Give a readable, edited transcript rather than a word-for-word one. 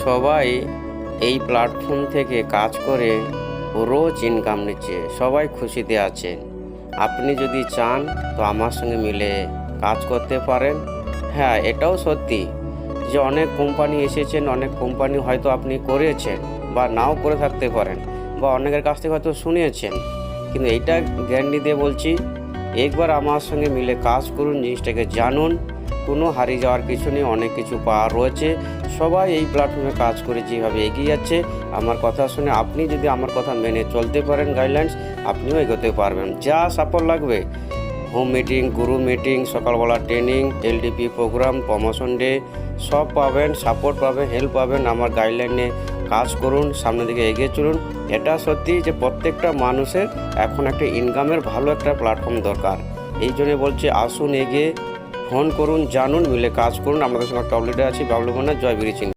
সবাই এই প্ল্যাটফর্ম থেকে কাজ করে রোজ ইনকাম নিচ্ছে, সবাই খুশিতে আছেন। আপনি যদি চান তো আমার সঙ্গে মিলে কাজ করতে পারেন। হ্যাঁ, এটাও সত্যি যে অনেক কোম্পানি এসেছেন, অনেক কোম্পানি হয়তো আপনি করেছেন বা নাও করে থাকতে পারেন, বা অনেকের কাছ থেকে হয়তো শুনেছেন, কিন্তু এইটা গ্যারান্টি দিয়ে বলছি, একবার আমার সঙ্গে মিলে কাজ করুন, জিনিসটাকে জানুন। কোনো হারিয়ে যাওয়ার কিছু নেই, অনেক কিছু পাওয়ার রয়েছে। সবাই এই প্ল্যাটফর্মে কাজ করে যেভাবে এগিয়ে যাচ্ছে, আমার কথা শুনে আপনি যদি আমার কথা মেনে চলতে পারেন, গাইডলাইন্স, আপনিও এগোতে পারবেন। যা সাপোর্ট লাগবে, হোম মিটিং, গ্রুপ মিটিং, সকালবেলা training, LDP program, promotion day, সব পাবেন, সাপোর্ট পাবেন, হেল্প পাবেন। আমার গাইডলাইনে কাজ করুন, সামনের দিকে এগিয়ে চলুন। এটা সত্যি যে প্রত্যেকটা মানুষের এখন একটা ইনকামের ভালো একটা প্ল্যাটফর্ম দরকার। এই জন্য বলছি, আসুন এগিয়ে, ফোন করুন, জানুন, মিলে কাজ করুন। আমাদের সঙ্গে একটা অলরেডি আছি, বাবলু মান্না, জয় বিরিচিং।